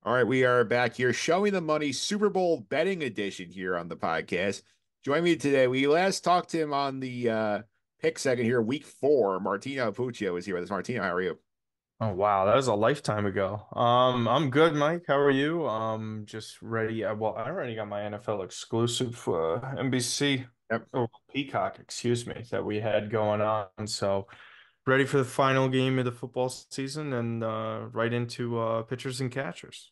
All right, we are back here showing the money Super Bowl betting edition here on the podcast. Join me today. We last talked to him on the pick second here, week four. Martino Puccio is here with us. Martino, how are you? Oh wow, that was a lifetime ago. I'm good, Mike. How are you? Just ready. Well, I already got my NFL exclusive NBC Yep. or Peacock, excuse me, that we had going on. So ready for the final game of the football season and right into pitchers and catchers.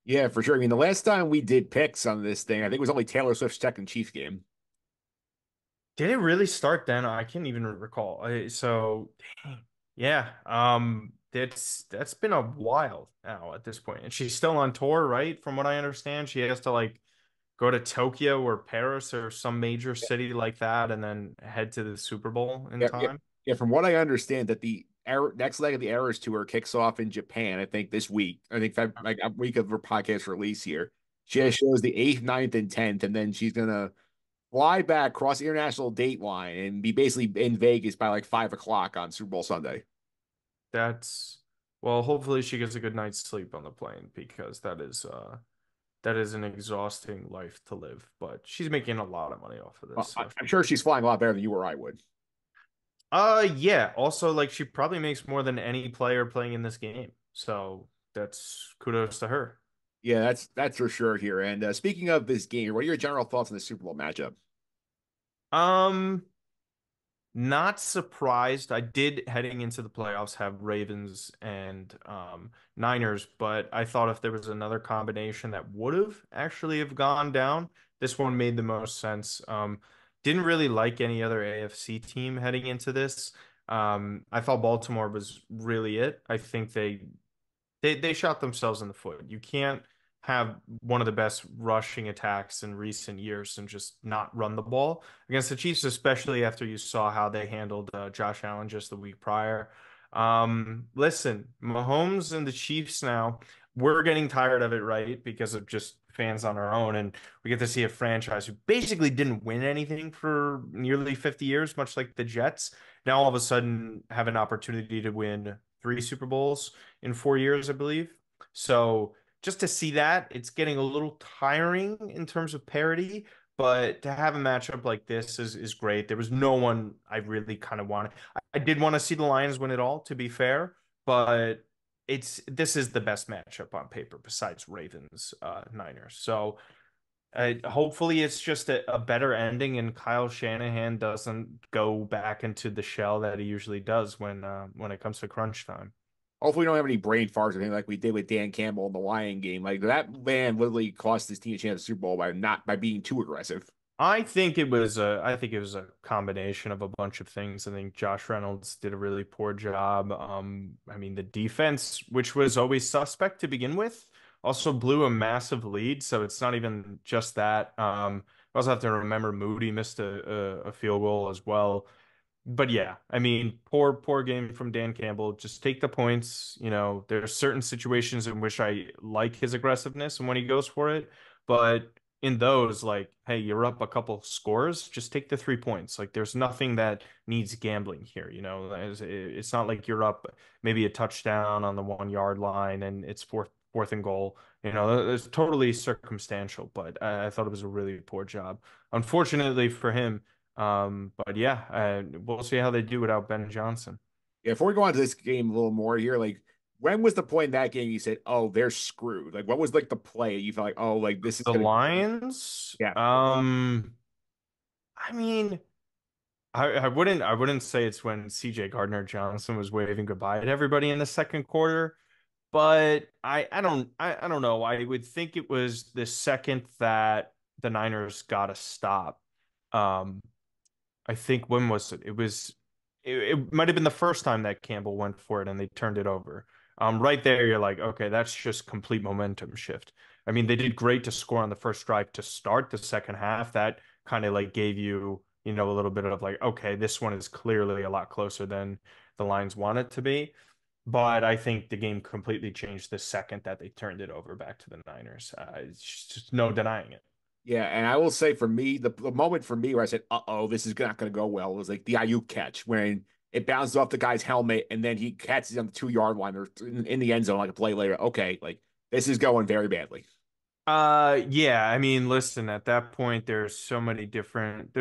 Yeah, for sure. I mean, the last time we did picks on this thing, I think it was only Taylor Swift's second Chiefs game. Did it really start then? I can't even recall. Dang. Yeah. That's been a while now at this point, and she's still on tour, right? From what I understand, she has to like go to Tokyo or Paris or some major city like that, and then head to the Super Bowl in Yeah, yeah, time. yeah. From what I understand, that the next leg of the Eras Tour kicks off in Japan. I think this week. I think like a week of her podcast release here. She has shows the 8th, ninth, and 10th, and then she's gonna fly back, cross the international date line, and be basically in Vegas by like 5 o'clock on Super Bowl Sunday. That's well, hopefully she gets a good night's sleep on the plane because that is an exhausting life to live. But she's making a lot of money off of this. I'm sure she's flying a lot better than you or I would. Yeah. Also, like she probably makes more than any player playing in this game. So that's kudos to her. Yeah, that's for sure here. And speaking of this game, what are your general thoughts on the Super Bowl matchup? Um, Not surprised. I did heading into the playoffs have Ravens and Niners, but I thought if there was another combination that would have actually have gone down, this one made the most sense. Didn't really like any other AFC team heading into this. I thought Baltimore was really it. I think they shot themselves in the foot. You can't have one of the best rushing attacks in recent years and just not run the ball against the Chiefs, especially after you saw how they handled Josh Allen just the week prior. Listen, Mahomes and the Chiefs now, we're getting tired of it, right? Because of just fans on our own. And we get to see a franchise who basically didn't win anything for nearly 50 years, much like the Jets. Now all of a sudden have an opportunity to win three Super Bowls in 4 years, I believe. So just to see that, it's getting a little tiring in terms of parity. But to have a matchup like this is great. There was no one I really kind of wanted. I did want to see the Lions win it all, to be fair, but this is the best matchup on paper besides Ravens Niners. So hopefully it's just a better ending and Kyle Shanahan doesn't go back into the shell that he usually does when it comes to crunch time. Hopefully, we don't have any brain farts or anything like we did with Dan Campbell in the Lion game. Like that man literally cost his team a chance at the Super Bowl by being too aggressive. I think it was a combination of a bunch of things. I think Josh Reynolds did a really poor job. I mean the defense, which was always suspect to begin with, also blew a massive lead. So it's not even just that. I also have to remember Moody missed a field goal as well. But yeah, I mean, poor game from Dan Campbell. Just take the points. You know, there are certain situations in which I like his aggressiveness and when he goes for it, but in those, like, hey, you're up a couple scores, just take the 3 points. Like, there's nothing that needs gambling here. You know, it's not like you're up maybe a touchdown on the 1 yard line and it's fourth and goal. You know, it's totally circumstantial, but I thought it was a really poor job. Unfortunately for him. But yeah, we'll see how they do without Ben Johnson. Yeah, before we go on to this game a little more here, like when was the point in that game you said, "Oh, they're screwed"? Like, what was like the play you felt like, "Oh, like this is The gonna," Lions, yeah, I mean, I wouldn't say it's when CJ Gardner Johnson was waving goodbye to everybody in the second quarter, but I don't know. I would think it was the second that the Niners got a stop. Um, I think when was it? It might have been the first time that Campbell went for it and they turned it over. Right there, you're like, okay, that's just complete momentum shift. I mean, they did great to score on the first drive to start the second half. That kind of like gave you, you know, a little bit of like, okay, this one is clearly a lot closer than the Lions want it to be. But I think the game completely changed the second that they turned it over back to the Niners. It's just no denying it. yeah. And I will say for me, the moment for me where I said, "Uh-oh, this is not gonna go well," was like the Ayuk catch when it bounced off the guy's helmet and then he catches on the 2 yard line or in the end zone like a play later. Okay, like this is going very badly. Yeah, I mean, listen, at that point there's so many different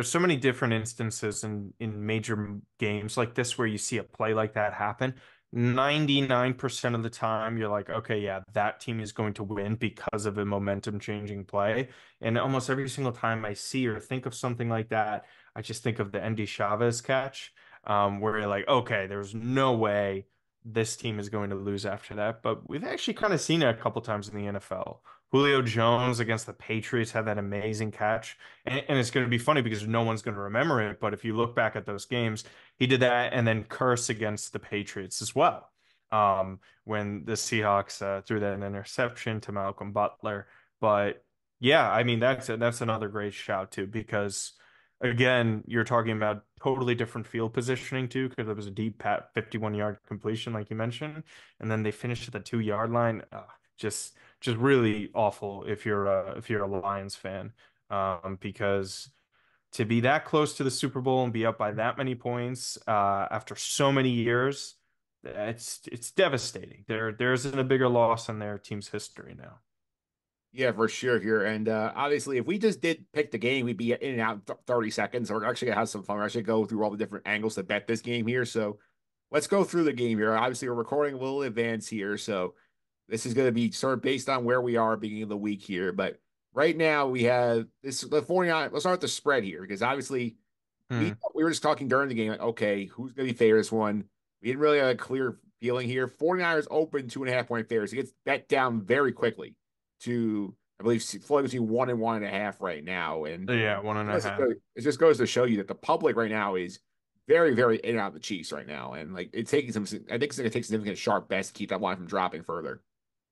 instances in major games like this where you see a play like that happen. 99% of the time you're like, okay, yeah, that team is going to win because of a momentum changing play. And almost every single time I see or think of something like that, I just think of the Andy Chavez catch, where you're like, okay, there's no way this team is going to lose after that. But we've actually kind of seen it a couple times in the NFL. Julio Jones against the Patriots had that amazing catch. And it's going to be funny because no one's going to remember it. But if you look back at those games, he did that and then curse against the Patriots as well. When the Seahawks threw that interception to Malcolm Butler. But yeah, I mean, that's another great shout too, because again, you're talking about totally different field positioning too, because it was a deep pat 51-yard completion, like you mentioned. And then they finished at the 2 yard line. Just really awful if you're a Lions fan, because to be that close to the Super Bowl and be up by that many points after so many years, it's devastating. There isn't a bigger loss in their team's history now. Yeah, for sure here. And obviously, if we just did pick the game, we'd be in and out in 30 seconds. So we're actually gonna have some fun. We're actually gonna go through all the different angles to bet this game here. So let's go through the game here. Obviously, we're recording a little in advance here. So this is going to be sort of based on where we are beginning of the week here. But right now we have this the 49. Let's start with the spread here because obviously Hmm. we were just talking during the game, like, okay, who's going to be favored this one? We didn't really have a clear feeling here. 49ers open 2.5 point favorites. It gets bet down very quickly to, I believe, floating between 1 and 1.5 right now. And Yeah, one and a half. it just goes to show you that the public right now is very, very in and out of the Chiefs right now. And like it's taking some, I think it's going to take significant sharp bets to keep that line from dropping further.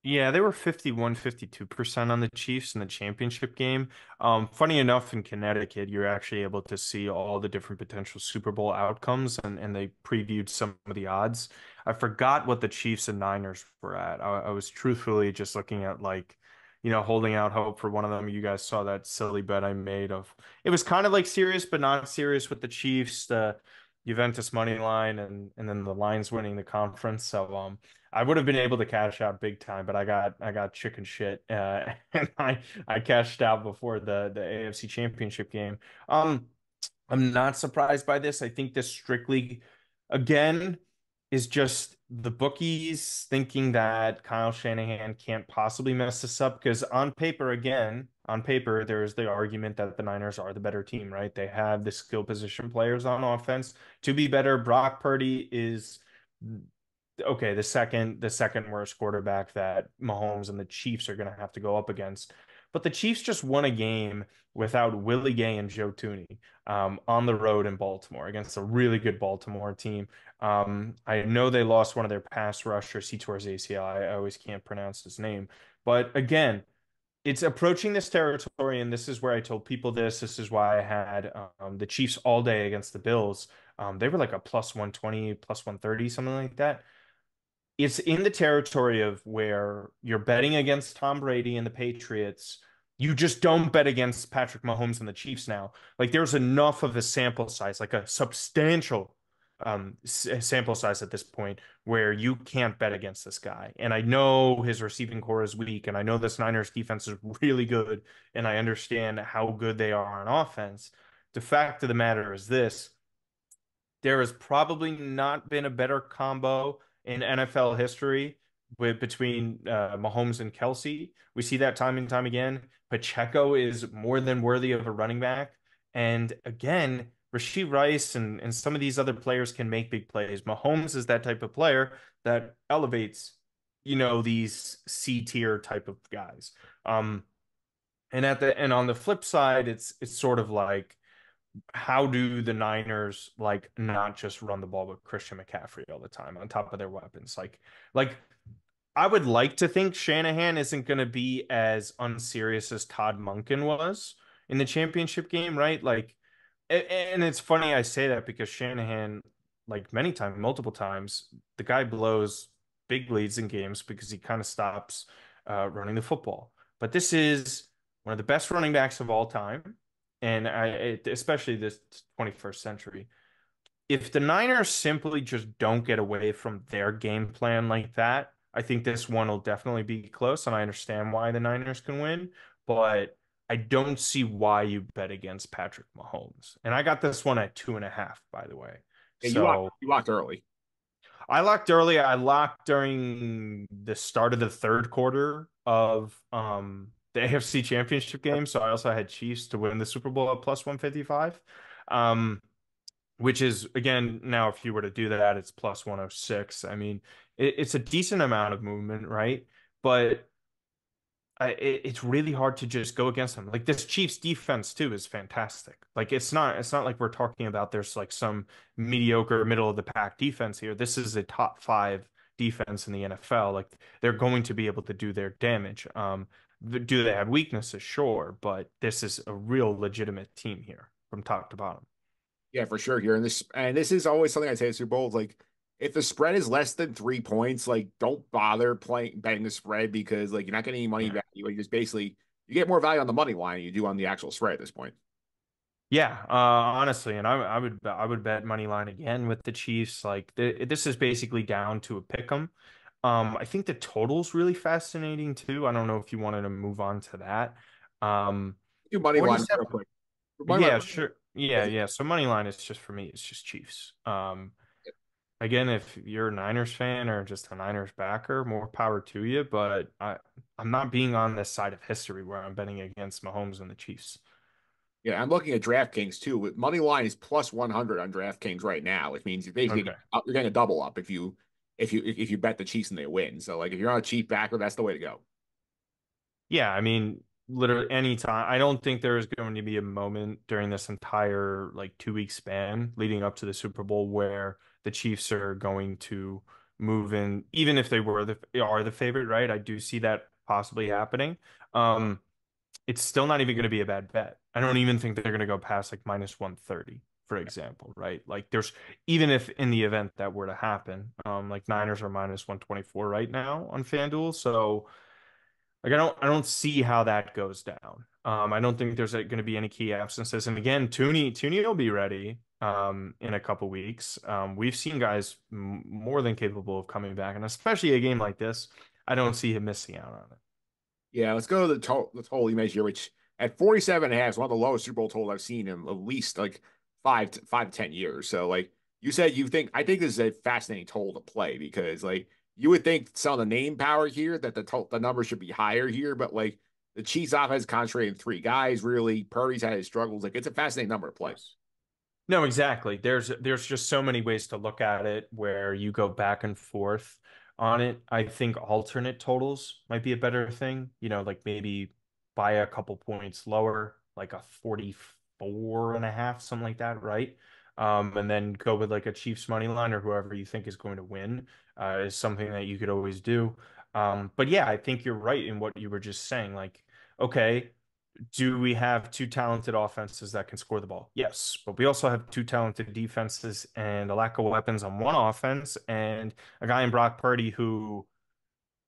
Yeah, they were 51, 52% on the Chiefs in the championship game. Funny enough, in Connecticut, you're actually able to see all the different potential Super Bowl outcomes, and they previewed some of the odds. I forgot what the Chiefs and Niners were at. I was truthfully just looking at like, holding out hope for one of them. You guys saw that silly bet I made of it was kind of like serious, but not serious with the Chiefs, the Juventus money line, and then the Lions winning the conference. So I would have been able to cash out big time, but I got chicken shit, and I cashed out before the AFC Championship game. Um, I'm not surprised by this. I think this strictly, again, is just the bookies thinking that Kyle Shanahan can't possibly mess this up because on paper, there's the argument that the Niners are the better team, right? They have the skill position players on offense to be better. Brock Purdy is okay, the second worst quarterback that Mahomes and the Chiefs are going to have to go up against. But the Chiefs just won a game without Willie Gay and Joe Tooney on the road in Baltimore against a really good Baltimore team. I know they lost one of their pass rushers. He tore his ACL. I always can't pronounce his name. But again, it's approaching this territory, and this is where I told people this. This is why I had the Chiefs all day against the Bills. They were like a plus 120, plus 130, something like that. It's in the territory of where you're betting against Tom Brady and the Patriots. You just don't bet against Patrick Mahomes and the Chiefs now. Like there's enough of a sample size, like a substantial sample size at this point where you can't bet against this guy. And I know his receiving core is weak, and I know this Niners defense is really good, and I understand how good they are on offense. The fact of the matter is this: there has probably not been a better combo in NFL history between Mahomes and Kelsey. We see that time and time again. Pacheco is more than worthy of a running back. And again, Rashee Rice and some of these other players can make big plays. Mahomes is that type of player that elevates, these C tier type of guys. Um, and on the flip side, it's sort of like how do the Niners like not just run the ball with Christian McCaffrey all the time on top of their weapons? Like I would like to think Shanahan isn't going to be as unserious as Todd Monken was in the championship game, right? Like, and it's funny I say that because Shanahan, like many times, multiple times, the guy blows big leads in games because he kind of stops running the football. But this is one of the best running backs of all time, and especially this 21st century. If the Niners simply just don't get away from their game plan like that, I think this one will definitely be close, and I understand why the Niners can win, but I don't see why you bet against Patrick Mahomes. And I got this one at 2.5, by the way. Yeah, So you locked early. I locked early. I locked during the start of the third quarter of the AFC Championship game. So I also had Chiefs to win the Super Bowl at plus 155. Um, which is again now if you were to do that, it's plus 106. I mean, it's a decent amount of movement, right? But it's really hard to just go against them. Like this Chiefs defense too is fantastic. Like it's not like we're talking about there's like some mediocre middle of the pack defense here. This is a top five defense in the NFL. Like they're going to be able to do their damage. Do they have weaknesses? Sure, but this is a real legitimate team here from top to bottom. Yeah, for sure here. And this is always something I say at Super Bowl. Like if the spread is less than 3 points, like don't bother playing betting the spread because like you're not getting any money Yeah. value. You just basically you get more value on the money line than you do on the actual spread at this point. Yeah, honestly, and I would bet money line again with the Chiefs. Like this is basically down to a pick 'em. I think the total's really fascinating too. I don't know if you wanted to move on to that. Um, Do money line real 47. quick. Money line. Yeah, sure. Yeah, yeah. So money line is just for me, it's just Chiefs. Again, if you're a Niners fan or just a Niners backer, more power to you. But I'm not being on this side of history where I'm betting against Mahomes and the Chiefs. Yeah, I'm looking at DraftKings too. Money line is plus 100 on DraftKings right now, which means Okay. you're getting a double up if you bet the Chiefs and they win. So like if you're on a cheap backer, that's the way to go. Yeah, I mean, literally any time. I don't think there is going to be a moment during this entire like 2 week span leading up to the Super Bowl where the Chiefs are going to move in, even if they are the favorite, right? I do see that possibly happening. Um, it's still not even going to be a bad bet. I don't even think they're going to go past like minus 130, for example, right? Like there's even if in the event that were to happen, like Niners are minus 124 right now on FanDuel, so. Like I don't see how that goes down. I don't think there's going to be any key absences. And again, Tooney will be ready in a couple weeks. We've seen guys more than capable of coming back, and especially a game like this, I don't see him missing out on it. Yeah, let's go to the total you mentioned here, which at 47 and a half is one of the lowest Super Bowl totals I've seen in at least like 5 to 10 years. So like you said, I think this is a fascinating total to play because like you would think some of the name power here that the number should be higher here, but like the Chiefs offense concentrating three guys really. Purdy's had his struggles. Like it's a fascinating number to play. Yes. No, exactly. There's just so many ways to look at it where you go back and forth on it. I think alternate totals might be a better thing. Like maybe buy a couple points lower, like a 44 and a half, something like that, right? And then go with like a Chiefs money line or whoever you think is going to win, is something that you could always do. But yeah, I think you're right in what you were just saying. Like, okay, do we have two talented offenses that can score the ball? Yes, but we also have two talented defenses and a lack of weapons on one offense, and a guy in Brock Purdy who,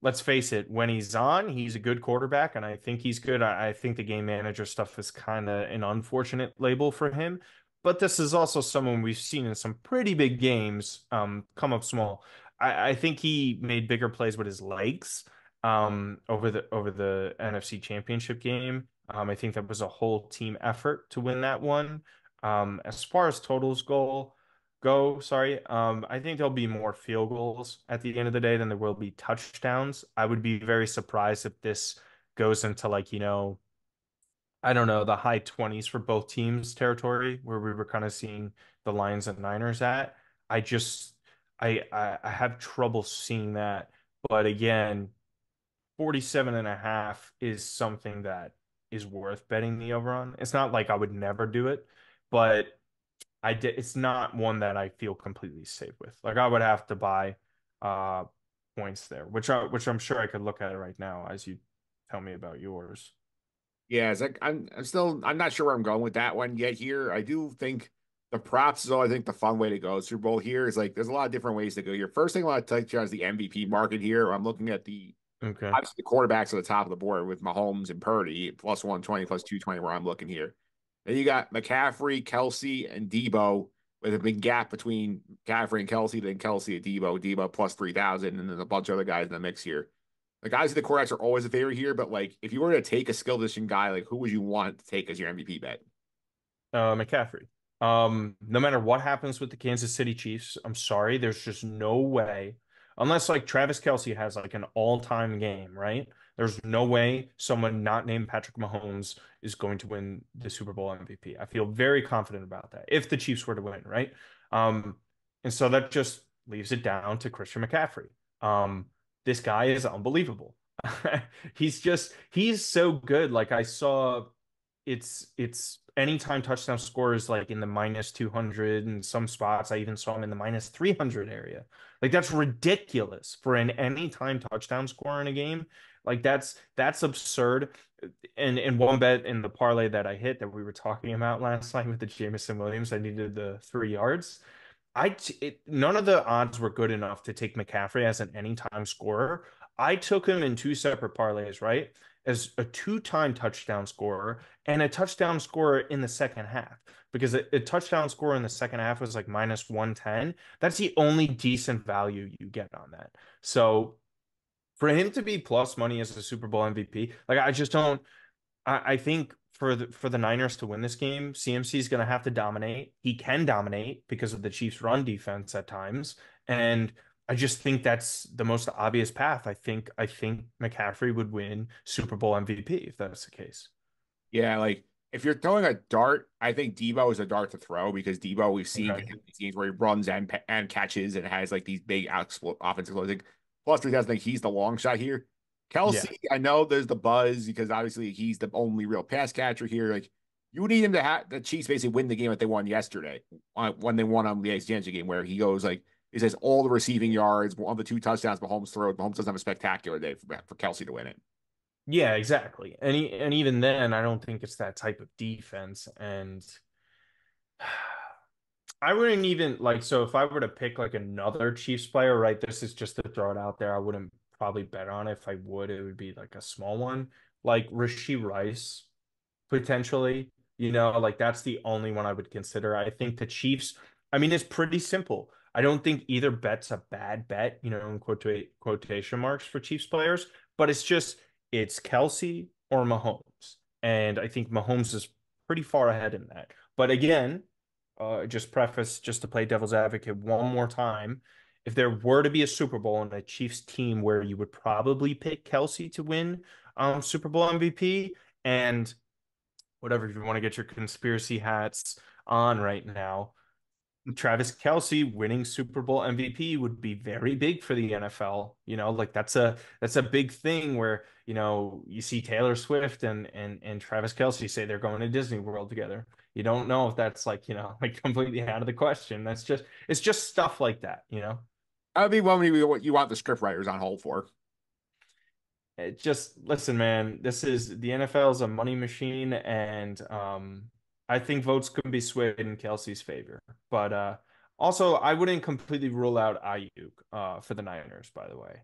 let's face it, when he's on, he's a good quarterback, and I think he's good. I think the game manager stuff is kind of an unfortunate label for him. But this is also someone we've seen in some pretty big games come up small. I think he made bigger plays with his legs over the NFC Championship game. I think that was a whole team effort to win that one. As far as totals sorry. I think there'll be more field goals at the end of the day than there will be touchdowns. I would be very surprised if this goes into like, I don't know, the high 20s for both teams territory where we were kind of seeing the Lions and Niners at. I just I have trouble seeing that. But again, 47 and a half is something that is worth betting the over on. It's not like I would never do it, but it's not one that I feel completely safe with. Like I would have to buy uh points there, which I'm sure I could look at it right now as you tell me about yours. Yeah, it's like I'm not sure where I'm going with that one yet here. I do think the props is all I think the fun way to go. Super Bowl here is like there's a lot of different ways to go here. First thing I want to touch on is the MVP market here. I'm looking at the Okay. obviously the quarterbacks at the top of the board with Mahomes and Purdy plus 120 plus 220 where I'm looking here. Then you got McCaffrey, Kelsey, and Debo with a big gap between McCaffrey and Kelsey, then Kelsey and Debo plus 3,000, and then a bunch of other guys in the mix here. The guys at the quarterbacks are always a favorite here, but like if you were to take a skill position guy, like who would you want to take as your MVP bet? McCaffrey. No matter what happens with the Kansas City Chiefs, I'm sorry, there's just no way, unless like Travis Kelce has like an all-time game, right? There's no way someone not named Patrick Mahomes is going to win the Super Bowl MVP. I feel very confident about that if the Chiefs were to win, right? Um, and so that just leaves it down to Christian McCaffrey. This guy is unbelievable. He's so good. Like I saw it's anytime touchdown score is like in the minus 200 and some spots I even saw him in the minus 300 area. Like that's ridiculous for an anytime touchdown score in a game. Like that's absurd. And one bet in the parlay that I hit that we were talking about last night with the Jameson Williams, I needed the 3 yards. None of the odds were good enough to take McCaffrey as an anytime scorer. I took him in two separate parlays, right? As a two-time touchdown scorer and a touchdown scorer in the second half. Because a touchdown scorer in the second half was like minus 110. That's the only decent value you get on that. So for him to be plus money as a Super Bowl MVP, like I just don't. I think for the Niners to win this game, CMC is going to have to dominate. He can dominate because of the Chiefs' run defense at times, and I just think that's the most obvious path. I think McCaffrey would win Super Bowl MVP if that's the case. Yeah, like if you're throwing a dart, I think Debo is a dart to throw because Debo we've seen Okay. these games where he runs and catches and has like these big offensive closing. Plus, 3,000, think he's the long shot here. Yeah. Kelsey, I know there's the buzz because obviously he's the only real pass catcher here. Like you need him to have the Chiefs basically win the game that they won yesterday when they won on the exchange game where he goes like he says all the receiving yards, one of the two touchdowns Mahomes throws. Mahomes doesn't have a spectacular day for Kelsey to win it. Yeah, exactly. And even then, I don't think it's that type of defense. And I wouldn't even like so if I were to pick like another Chiefs player, right? This is just to throw it out there. I wouldn't probably bet on it. If I would, it would be like a small one, like Rasheed Rice potentially. Like that's the only one I would consider. I think the Chiefs, I mean, it's pretty simple. I don't think either bet's a bad bet, in quotation marks for Chiefs players, but it's Kelsey or Mahomes. And I think Mahomes is pretty far ahead in that. But again, just to play devil's advocate one more time, if there were to be a Super Bowl and a Chiefs team where you would probably pick Kelsey to win Super Bowl MVP and whatever, if you want to get your conspiracy hats on right now, Travis Kelce winning Super Bowl MVP would be very big for the NFL. Like that's a big thing where, you see Taylor Swift and Travis Kelce say they're going to Disney World together. You don't know if that's like, like completely out of the question. It's just stuff like that. I would be one what you want the script writers on hold for. Just listen, man. This is the NFL is a money machine, and I think votes can be swayed in Kelsey's favor. But also, I wouldn't completely rule out Ayuk for the Niners. By the way,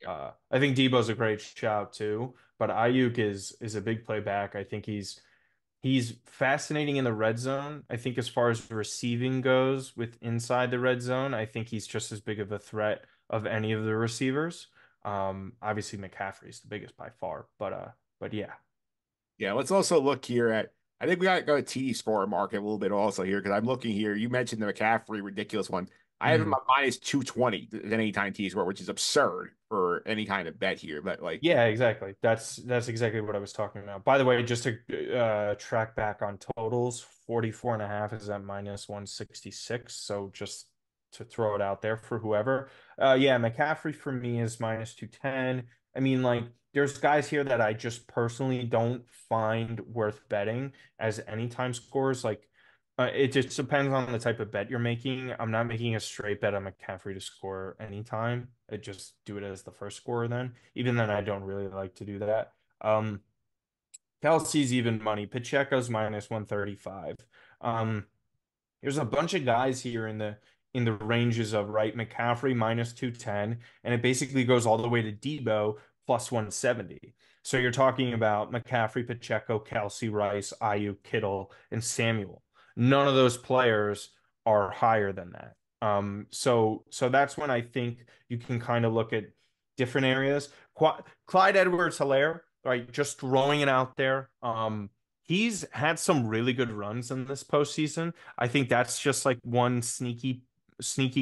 I think Debo's a great shout too, but Ayuk is a big playback. I think he's fascinating in the red zone. I think as far as receiving goes with inside the red zone, I think he's just as big of a threat of any of the receivers. Obviously McCaffrey's the biggest by far, but yeah. Yeah, let's also look here at. I think we got to go to TD score market a little bit also here because I'm looking here. You mentioned the McCaffrey ridiculous one. I have him Mhm. at minus 220 at any time TD score, which is absurd for any kind of bet here. But like, Yeah, exactly. That's exactly what I was talking about. By the way, just to track back on totals, 44.5 is at minus 166. So just to throw it out there for whoever. Yeah, McCaffrey for me is minus 210. I mean, like, there's guys here that I just personally don't find worth betting as anytime scores. Like, it just depends on the type of bet you're making. I'm not making a straight bet on McCaffrey to score anytime. I just do it as the first scorer then. Even then, I don't really like to do that. Kelsey's even money. Pacheco's minus 135. Um, there's a bunch of guys here in the ranges of right McCaffrey minus 210, and it basically goes all the way to Debo plus 170. So you're talking about McCaffrey, Pacheco, Kelsey, Rice, Ayuk, Kittle, and Samuel. None of those players are higher than that. So that's when I think you can kind of look at different areas. Clyde Edwards-Helaire, right? Just throwing it out there. He's had some really good runs in this postseason. I think that's just like one sneaky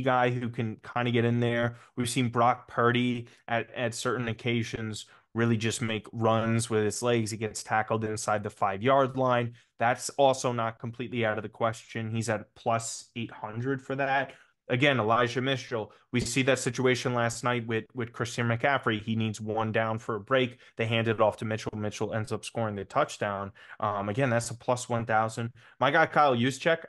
guy who can kind of get in there. We've seen Brock Purdy at certain occasions really just make runs with his legs. He gets tackled inside the 5 yard line. That's also not completely out of the question. He's at plus 800 for that. Again, Elijah Mitchell, we see that situation last night with Christian McCaffrey. He needs one down for a break. They hand it off to Mitchell. Mitchell ends up scoring the touchdown. Again, that's a plus 1,000. My guy Kyle Juszczyk,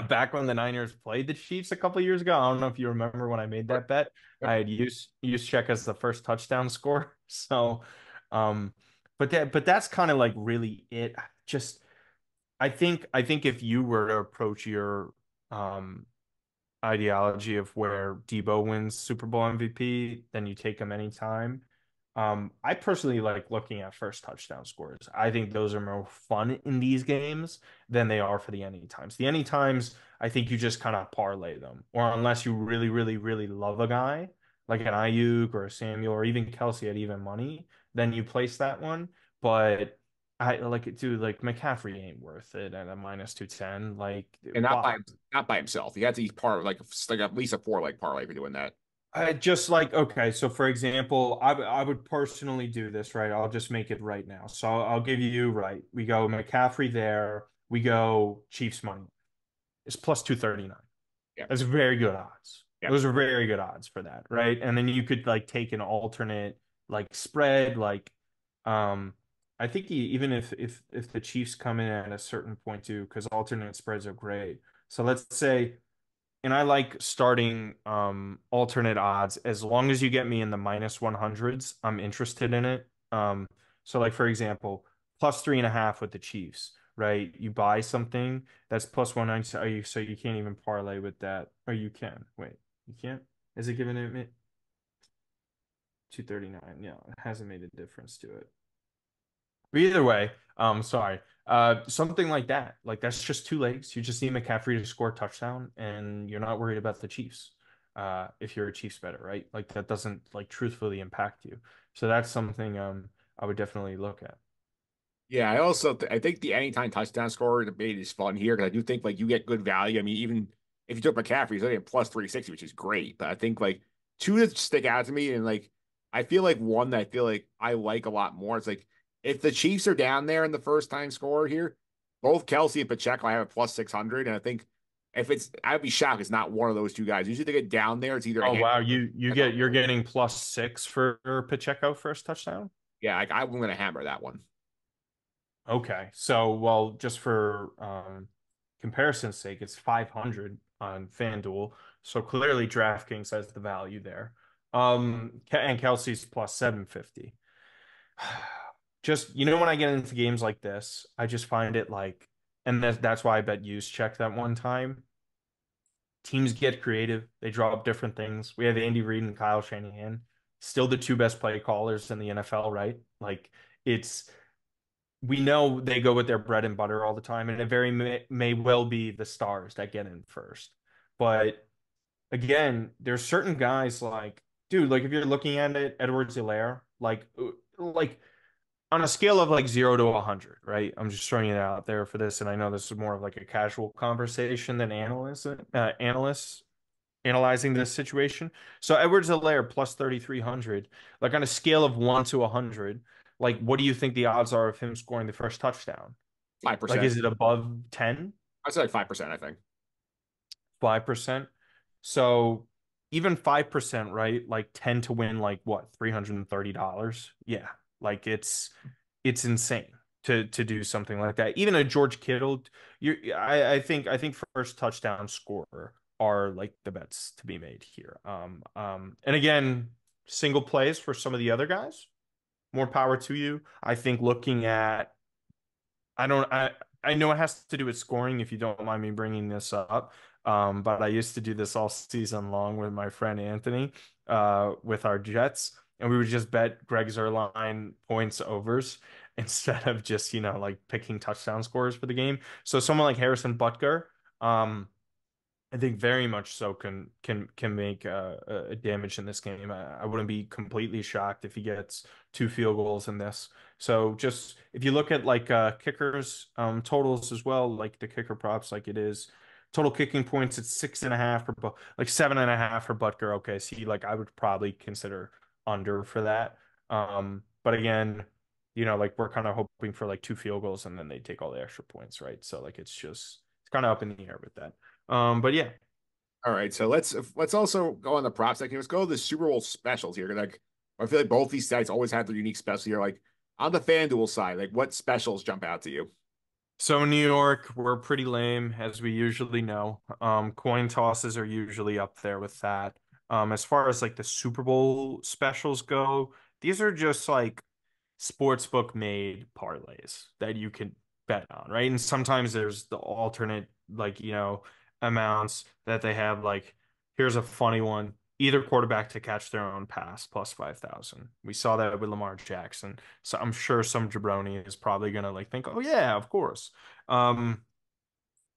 back when the Niners played the Chiefs a couple years ago. I don't know if you remember when I made that bet. I Yep. had Juszczyk as the first touchdown score. So, um, but that's kind of like really it. Just I think if you were to approach your um ideology of where Debo wins Super Bowl MVP, then you take him anytime. I personally like looking at first touchdown scores. I think those are more fun in these games than they are for the anytimes. The anytimes, I think you just kind of parlay them, or unless you really, really, really love a guy like an Ayuk or a Samuel or even Kelsey at even money, then you place that one. But I like it too. Like McCaffrey ain't worth it at a minus 210. Like And why? not by himself. He had to eat part of like at least a 4 leg parlay for doing that. I just like okay, so for example, I would personally do this, right? I'll just make it right now. So I'll give you right. We go McCaffrey there. We go Chiefs money. It's plus 239. Yeah. That's very good odds. Yeah. Those are very good odds for that, right? And then you could like take an alternate like spread, like um I think even if the Chiefs come in at a certain point too, because alternate spreads are great. So let's say and I like starting alternate odds as long as you get me in the minus 100s, I'm interested in it. So like for example, plus 3.5 with the Chiefs, right? You buy something that's plus 190, so you can't even parlay with that. Or you can. Wait, you can't? Is it giving it 239? Yeah, it hasn't made a difference to it. But either way, sorry. Something like that. Like that's just two legs. You just need McCaffrey to score a touchdown, and you're not worried about the Chiefs. If you're a Chiefs better, right? Like that doesn't like truthfully impact you. So that's something I would definitely look at. Yeah, I also I think the anytime touchdown scorer debate is fun here because I do think like you get good value. I mean, even if you took McCaffrey, he's only at plus 360, which is great. But I think like two that stick out to me, and like I feel like one that I feel like I like a lot more. It's like if the Chiefs are down there in the first time scorer here, both Kelsey and Pacheco I have a plus 600, and I think if it's I'd be shocked it's not one of those two guys. Usually they get down there, it's either a Oh hand. wow, you're getting plus 6 for Pacheco first touchdown? Yeah, like I'm going to hammer that one. Okay. So, well, just for comparison's sake, it's 500 on FanDuel. So clearly DraftKings has the value there. And Kelsey's plus 750. Just, when I get into games like this, I just find it like, and that's why I bet use check that one time. Teams get creative. They draw up different things. We have Andy Reid and Kyle Shanahan, still the two best play callers in the NFL, right? Like it's we know they go with their bread and butter all the time, and it very may well be the stars that get in first. But again, there's certain guys like, dude, like if you're looking at it, Edwards-Helaire, like on a scale of like 0 to 100, right? I'm just throwing it out there for this, and I know this is more of like a casual conversation than analysts analyzing this situation. So Edwards-Helaire plus 3,300, like on a scale of 1 to 100, like what do you think the odds are of him scoring the first touchdown? Five Like, percent. is it above 10? I said like 5%, I think. 5%? So even 5%, right? Like 10 to win like what, $330? Yeah. Like it's insane to do something like that. Even a George Kittle, I think first touchdown scorer are like the bets to be made here. And again, single plays for some of the other guys. More power to you. I think looking at I don't I know it has to do with scoring if you don't mind me bringing this up. But I used to do this all season long with my friend Anthony with our Jets, and we would just bet Greg Zuerlein points overs instead of just like picking touchdown scores for the game. So someone like Harrison Butker, I think very much so can make a damage in this game. I wouldn't be completely shocked if he gets two field goals in this. So just if you look at like kickers totals as well, like the kicker props, like it is total kicking points, it's 6.5 for like 7.5 for Butker. Okay, see, like I would probably consider under for that. But again, like we're kind of hoping for like two field goals and then they take all the extra points, right? So like it's kind of up in the air with that. But yeah, All right, so let's also go on the prop section. Let's go to the Super Bowl specials here. Like, I feel like both these sites always have their unique special here. Like on the FanDuel side, like what specials jump out to you? so in New York, we're pretty lame, as we usually know. Coin tosses are usually up there with that. As far as like the Super Bowl specials go, these are just like sportsbook made parlays that you can bet on, right? And sometimes there's the alternate, like, amounts that they have. Like, here's a funny one. Either quarterback to catch their own pass plus 5,000. We saw that with Lamar Jackson. So I'm sure some jabroni is probably gonna like think, oh yeah, of course. Um,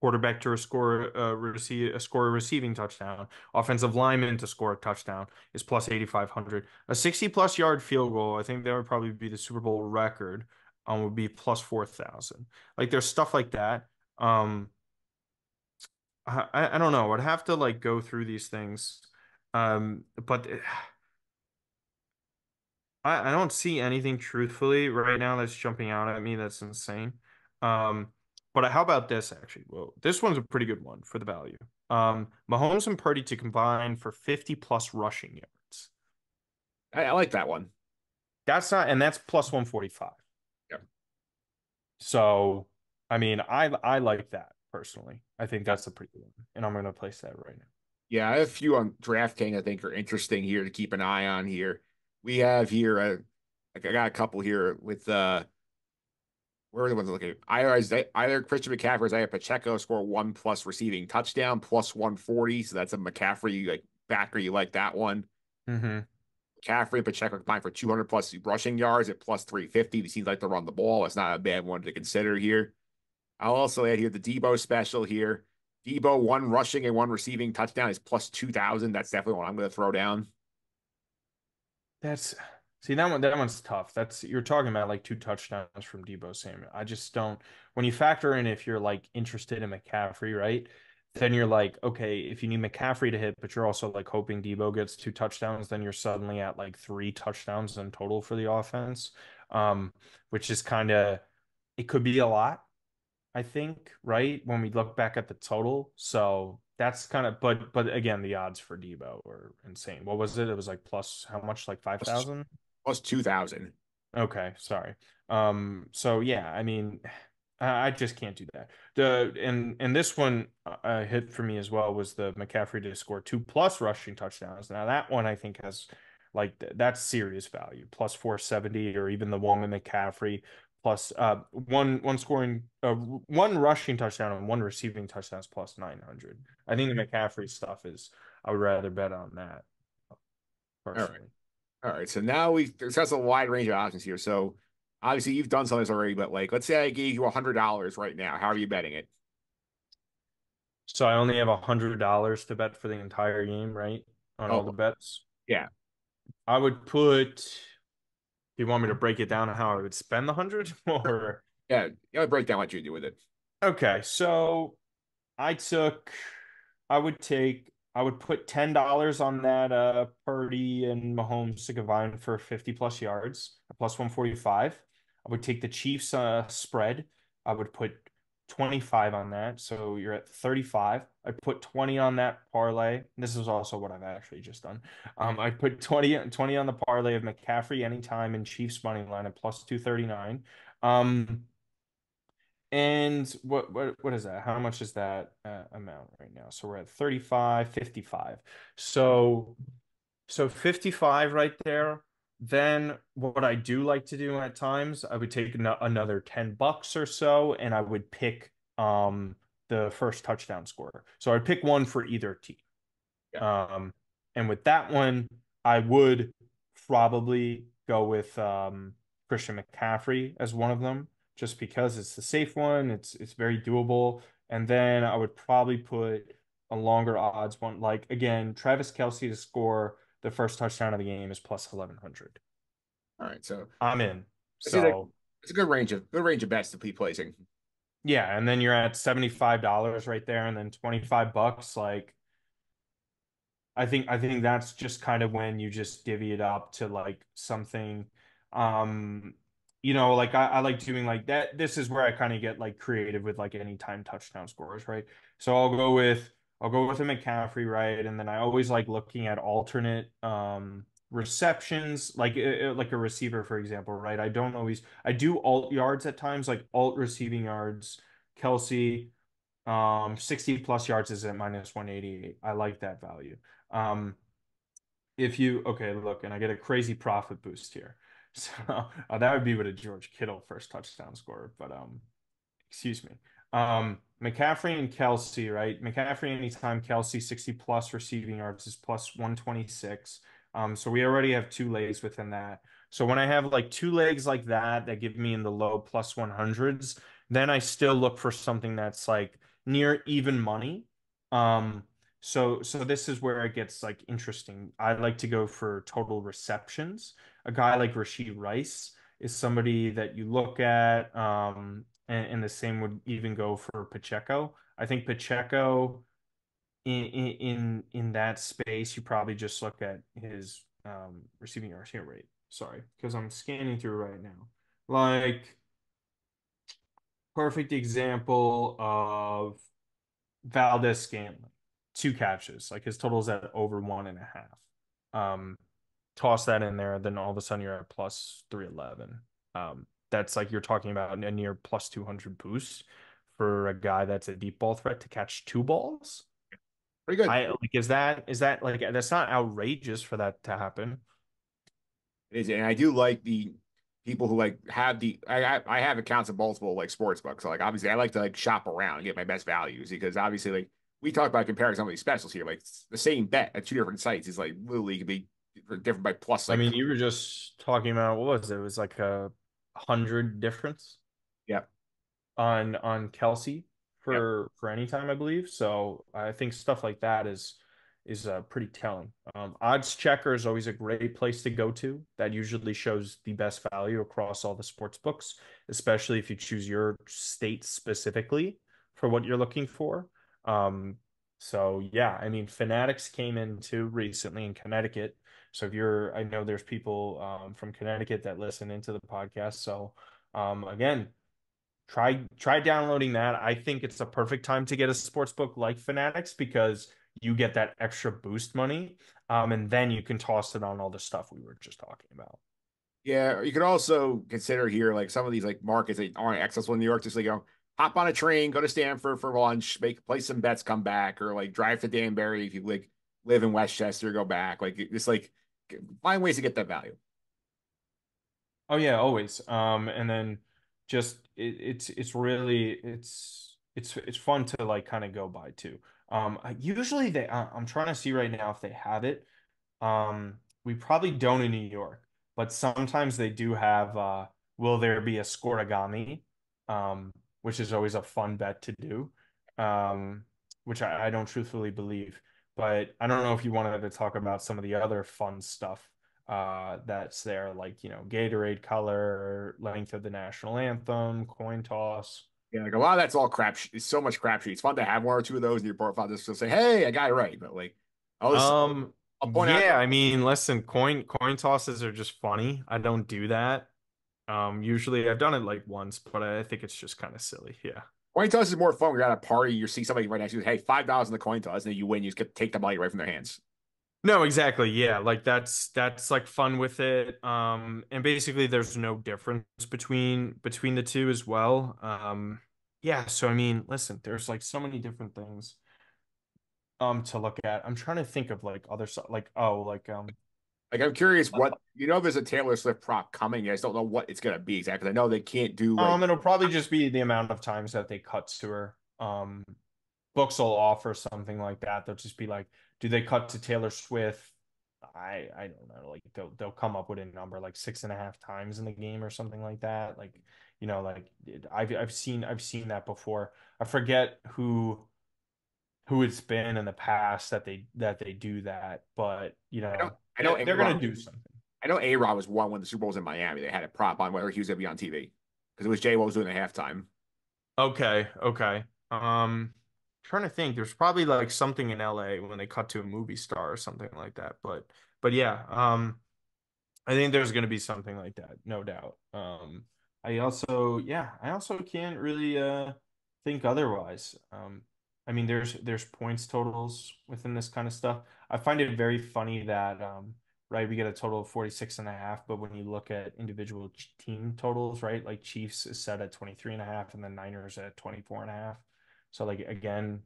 Quarterback to score a receiving touchdown. Offensive lineman to score a touchdown is plus 8,500. A 60 plus yard field goal, I think that would probably be the Super Bowl record, would be plus 4,000. Like there's stuff like that. Um, I don't know. I'd have to like go through these things. But I don't see anything truthfully right now that's jumping out at me that's insane. But how about this actually? Well, this one's a pretty good one for the value. Mahomes and Purdy to combine for 50 plus rushing yards. I like that one. And that's plus 145. Yeah. So, I mean, I like that personally. I think Yeah. that's a pretty good one, and I'm gonna place that right now. Yeah, I have a few on DraftKings I think are interesting here to keep an eye on here. We have here like I got a couple here with where are the ones looking at? Either Christian McCaffrey or Isaiah Pacheco score one plus receiving touchdown plus 140. So that's a McCaffrey like backer. You like that one. Hmm. McCaffrey and Pacheco combined for 200 plus rushing yards at plus 350. It seems like to run the ball. It's not a bad one to consider here. I'll also add here the Debo special here. Debo, one rushing and one receiving touchdown is plus 2,000. That's definitely what I'm going to throw down. That's See that one's tough. That's You're talking about like two touchdowns from Debo Samuel. I just don't when you factor in if you're like interested in McCaffrey, right? Then you're like, okay, if you need McCaffrey to hit, but you're also like hoping Debo gets two touchdowns, then you're suddenly at like three touchdowns in total for the offense. Um, which is kind of it could be a lot. I think, right? When we look back at the total. So that's kind of, but again, the odds for Debo were insane. What was it? It was like plus how much? Like Plus, 5,000? plus 2,000. Okay, sorry. So yeah, I mean, I just can't do that. And this one hit for me as well was the McCaffrey to score two plus rushing touchdowns. Now that one I think has like that's serious value, plus 470, or even the one with McCaffrey plus one scoring one rushing touchdown and one receiving touchdowns plus 900. I think the McCaffrey stuff is I would rather bet on that All right. personally. All right. So now we've discussed a wide range of options here. So obviously you've done some of this already, but like, let's say I gave you $100 right now. How are you betting it? So I only have $100 to bet for the entire game, right? On all the Oh, bets. yeah. I would put, do you want me to break it down on how I would spend the 100 or Yeah. You know, break down what you do with it. okay, so I took I would put $10 on that Purdy and Mahomes to combine for 50 plus yards, plus 145. I would take the Chiefs spread. I would put 25 on that. So you're at 35. I'd put 20 on that parlay. This is also what I've actually just done. I put 20 on the parlay of McCaffrey anytime and Chiefs money line at plus 239. Um, and what is that? How much is that amount right now? So we're at 35, 55. So 55 right there. Then what I do like to do at times, I would take another $10 or so and I would pick the first touchdown scorer. So I'd pick one for either team. Yeah. Um, and with that one, I would probably go with Christian McCaffrey as one of them, just because it's the safe one. It's very doable. And then I would probably put a longer odds one. Like again, Travis Kelce to score the first touchdown of the game is plus 1100. All right, so I'm in. I see that So it's a good range of bets to be placing. yeah, and then you're at $75 right there, and then 25 bucks. Like I think that's just kind of when you just divvy it up to like something um like I like doing like that. This is where I kind of get like creative with like anytime touchdown scores, right? So I'll go with a McCaffrey, right? And then I always like looking at alternate receptions, like a receiver, for example, right? I do alt yards at times, like alt receiving yards. Kelsey, 60 plus yards is at minus 188. I like that value. Um, if you okay, look, and I get a crazy profit boost here. So that would be with a George Kittle first touchdown score, but excuse me. McCaffrey and Kelsey, right? McCaffrey anytime, Kelsey 60 plus receiving yards is plus 126. So we already have two legs within that. So when I have like two legs like that give me in the low plus 100s, then I still look for something that's like near even money. Um, so this is where it gets like interesting. I like to go for total receptions. A guy like Rashee Rice is somebody that you look at. And the same would even go for Pacheco. I think Pacheco in that space, you probably just look at his receiving yards here rate. Sorry, because I'm scanning through right now. Like perfect example of Valdez Scantling, two catches. Like his total is at over 1.5. Um, Toss that in there, then all of a sudden you're at plus 311. That's like you're talking about a near plus 200 boost for a guy that's a deep ball threat to catch two balls. Pretty good. I like is that like that's not outrageous for that to happen. It is, and I do like the people who like have the I have accounts of multiple like sports books. So like obviously I like to like shop around and get my best values because obviously like we talk about comparing some of these specials here. Like it's the same bet at two different sites is like literally could be different by plus I like mean, you were just talking about what was it? It was like a 100 difference yeah, on Kelsey yeah. for any time, I believe. So I think stuff like that is pretty telling. Odds checker is always a great place to go to. That usually shows the best value across all the sports books, especially if you choose your state specifically for what you're looking for. So yeah, I mean, Fanatics came in too recently in Connecticut. So I know there's people from Connecticut that listen into the podcast. So again, try downloading that. I think it's a perfect time to get a sports book like Fanatics because you get that extra boost money, and then you can toss it on all the stuff we were just talking about. Yeah, you could also consider here like some of these like markets that aren't accessible in New York, just like hop on a train, go to Stanford for lunch, play some bets, come back, or like drive to Danbury if you like live in Westchester, go back. Like just like find ways to get that value. Oh yeah, always. And then just it's really it's fun to like kind of go by too. Usually I'm trying to see right now if they have it. We probably don't in New York, but sometimes they do have will there be a scorigami, um, which is always a fun bet to do, which I don't truthfully believe. But I don't know if you wanted to talk about some of the other fun stuff that's there, like Gatorade color, length of the national anthem, coin toss. Yeah, like a lot of that's all crap. It's so much crapshoot. It's fun to have one or two of those in your profile just to say, "Hey, I got it right." But like, I'll point out, Yeah, I mean, listen, coin tosses are just funny. I don't do that. Usually I've done it like once, but I think it's just kind of silly. Yeah. coin toss is more fun. We're at a party, you see somebody right next to you, hey, $5 in the coin toss, and then you win. You just get take the money right from their hands. No, exactly. Yeah, like that's like fun with it. And basically there's no difference between the two as well. Yeah, so I mean, listen, there's like so many different things to look at. I'm trying to think of like other stuff like Like, I'm curious what there's a Taylor Swift prop coming. I just don't know what it's gonna be exactly. I know they can't do like it'll probably just be the amount of times that they cut to her. Books will offer something like that. They'll just be like, do they cut to Taylor Swift? I don't know. Like they'll come up with a number like 6.5 times in the game or something like that. Like like I've seen that before. I forget who it's been in the past that they do that, but I know they're gonna A-Rod. do something. I know A-Rod was one when the Super Bowl was in Miami. They had a prop on whether he was going to be on TV because it was J. Lo was doing the halftime. Okay, okay. Trying to think. There's probably like something in LA when they cut to a movie star or something like that. But yeah, I think there's going to be something like that, no doubt. I also can't really think otherwise. I mean, there's points totals within this kind of stuff. I find it very funny that right, we get a total of 46.5, but when you look at individual team totals, right, like Chiefs is set at 23.5 and the Niners at 24.5. So like again,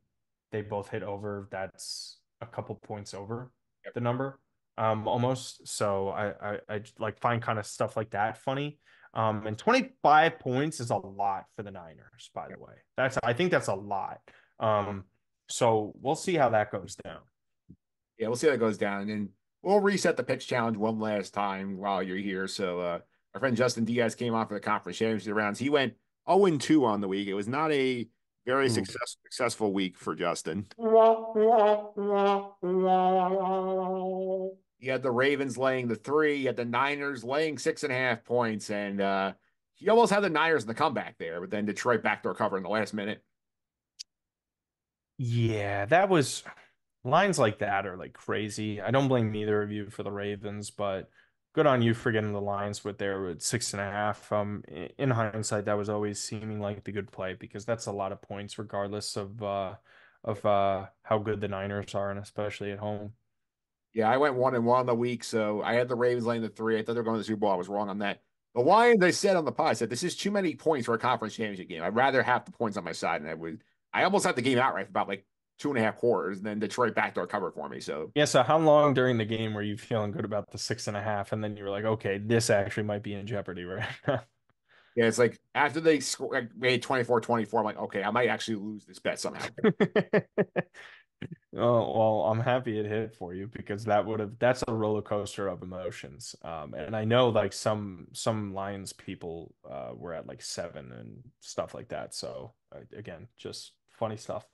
they both hit over. That's a couple points over Yep. the number almost. So I like find kind of stuff like that funny. And 25 points is a lot for the Niners, by the Yep. way. I think that's a lot. So we'll see how that goes down. Yeah, we'll see how it goes down. And we'll reset the pitch challenge one last time while you're here. So our friend Justin Diaz came on for the conference championship rounds. He went 0-2 on the week. It was not a very Ooh. successful week for Justin. He had the Ravens laying the 3, he had the Niners laying 6.5 points, and he almost had the Niners in the comeback there, but then Detroit backdoor cover in the last minute. Yeah, that was lines like that are like crazy. I don't blame neither of you for the Ravens, but good on you for getting the lines with there with 6.5. In hindsight, that was always seeming like the good play because that's a lot of points regardless of how good the Niners are and especially at home. Yeah, I went 1-1 on the week, so I had the Ravens laying the 3. I thought they were going to the Super Bowl. I was wrong on that. The Lions, I said on the pod, I said this is too many points for a conference championship game. I'd rather have the points on my side, and I would. I almost had the game outright for about like 2.5 quarters, and then Detroit backdoor covered for me. So Yeah, so how long during the game were you feeling good about the 6.5, and then you were like, okay, this actually might be in jeopardy right now? yeah, it's like after they like, made 24-24, I'm like, okay, I might actually lose this bet somehow. Oh, well, I'm happy it hit for you because that's a roller coaster of emotions. And I know like some Lions people were at like 7 and stuff like that. So again, just funny stuff.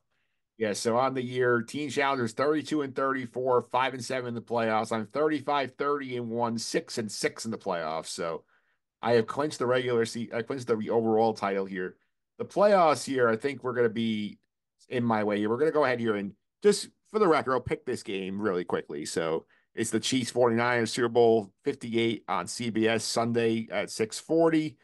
Yeah, so on the year, Teen Challengers 32-34, 5-7 in the playoffs. I'm 35-30-1, 6-6 in the playoffs. So I have clinched the regular seat. I clinched the overall title here. The playoffs here, I think we're going to be in my way here. We're going to go ahead here and just for the record, I'll pick this game really quickly. So it's the Chiefs 49ers Super Bowl 58 on CBS Sunday at 6:40.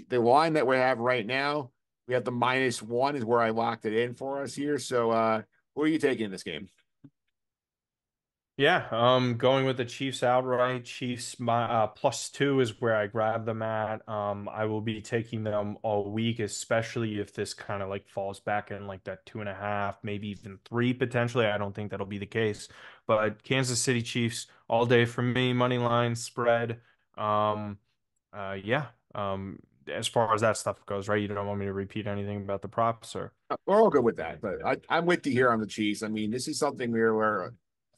The line that we have right now, we have the -1 is where I locked it in for us here. So who are you taking in this game? Yeah, going with the Chiefs outright. Chiefs my +2 is where I grab them at. I will be taking them all week, especially if this kind of like falls back in like that 2.5, maybe even 3 potentially. I don't think that'll be the case. But Kansas City Chiefs all day for me, money line spread. Um, yeah. As far as that stuff goes, right? You don't want me to repeat anything about the props or We're all good with that, but I'm with you here on the Chiefs. I mean, this is something where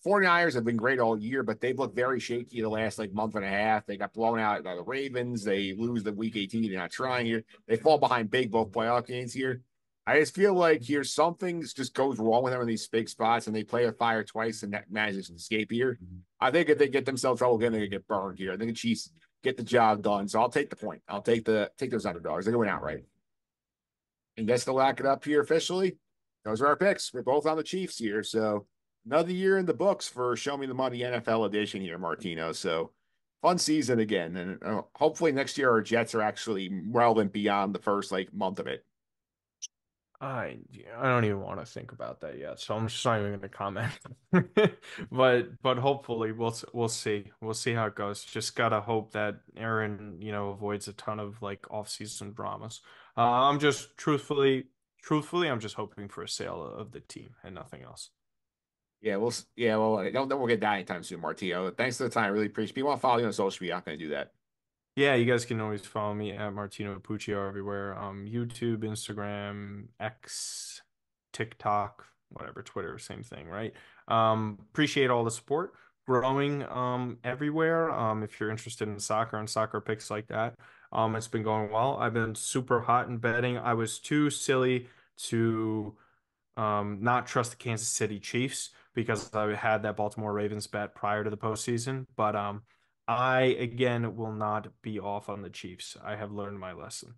49ers have been great all year, but they've looked very shaky the last like month and a half. They got blown out by the Ravens. They lose the week 18. They're not trying here. They fall behind big both playoff games here. I just feel like here something just goes wrong with them in these big spots, and they play a fire twice and that manages to escape here. I think if they get themselves trouble again, they get burned here. I think the Chiefs get the job done. So I'll take the point. I'll take those underdogs. They're going outright. And guess to lock it up here officially, those are our picks. We're both on the Chiefs here. So another year in the books for Show Me the Money NFL edition here, Martino. So fun season again. And hopefully next year our Jets are actually relevant beyond the first like month of it. I don't even want to think about that yet, so I'm just not even going to comment. But hopefully we'll see how it goes. Just gotta hope that Aaron avoids a ton of like off-season dramas. I'm just truthfully, I'm just hoping for a sale of the team and nothing else. Yeah, well, I don't think we'll get that anytime soon, Martino. Thanks for the time. I really appreciate it. If you want to follow you on social media, I'm not going to do that. Yeah, you guys can always follow me at Martino Puccio everywhere. YouTube, Instagram, X, TikTok, whatever, Twitter, same thing, right? Appreciate all the support. Growing everywhere. If you're interested in soccer and soccer picks like that. It's been going well. I've been super hot in betting. I was too silly to not trust the Kansas City Chiefs because I had that Baltimore Ravens bet prior to the postseason. But I again will not be off on the Chiefs. I have learned my lesson.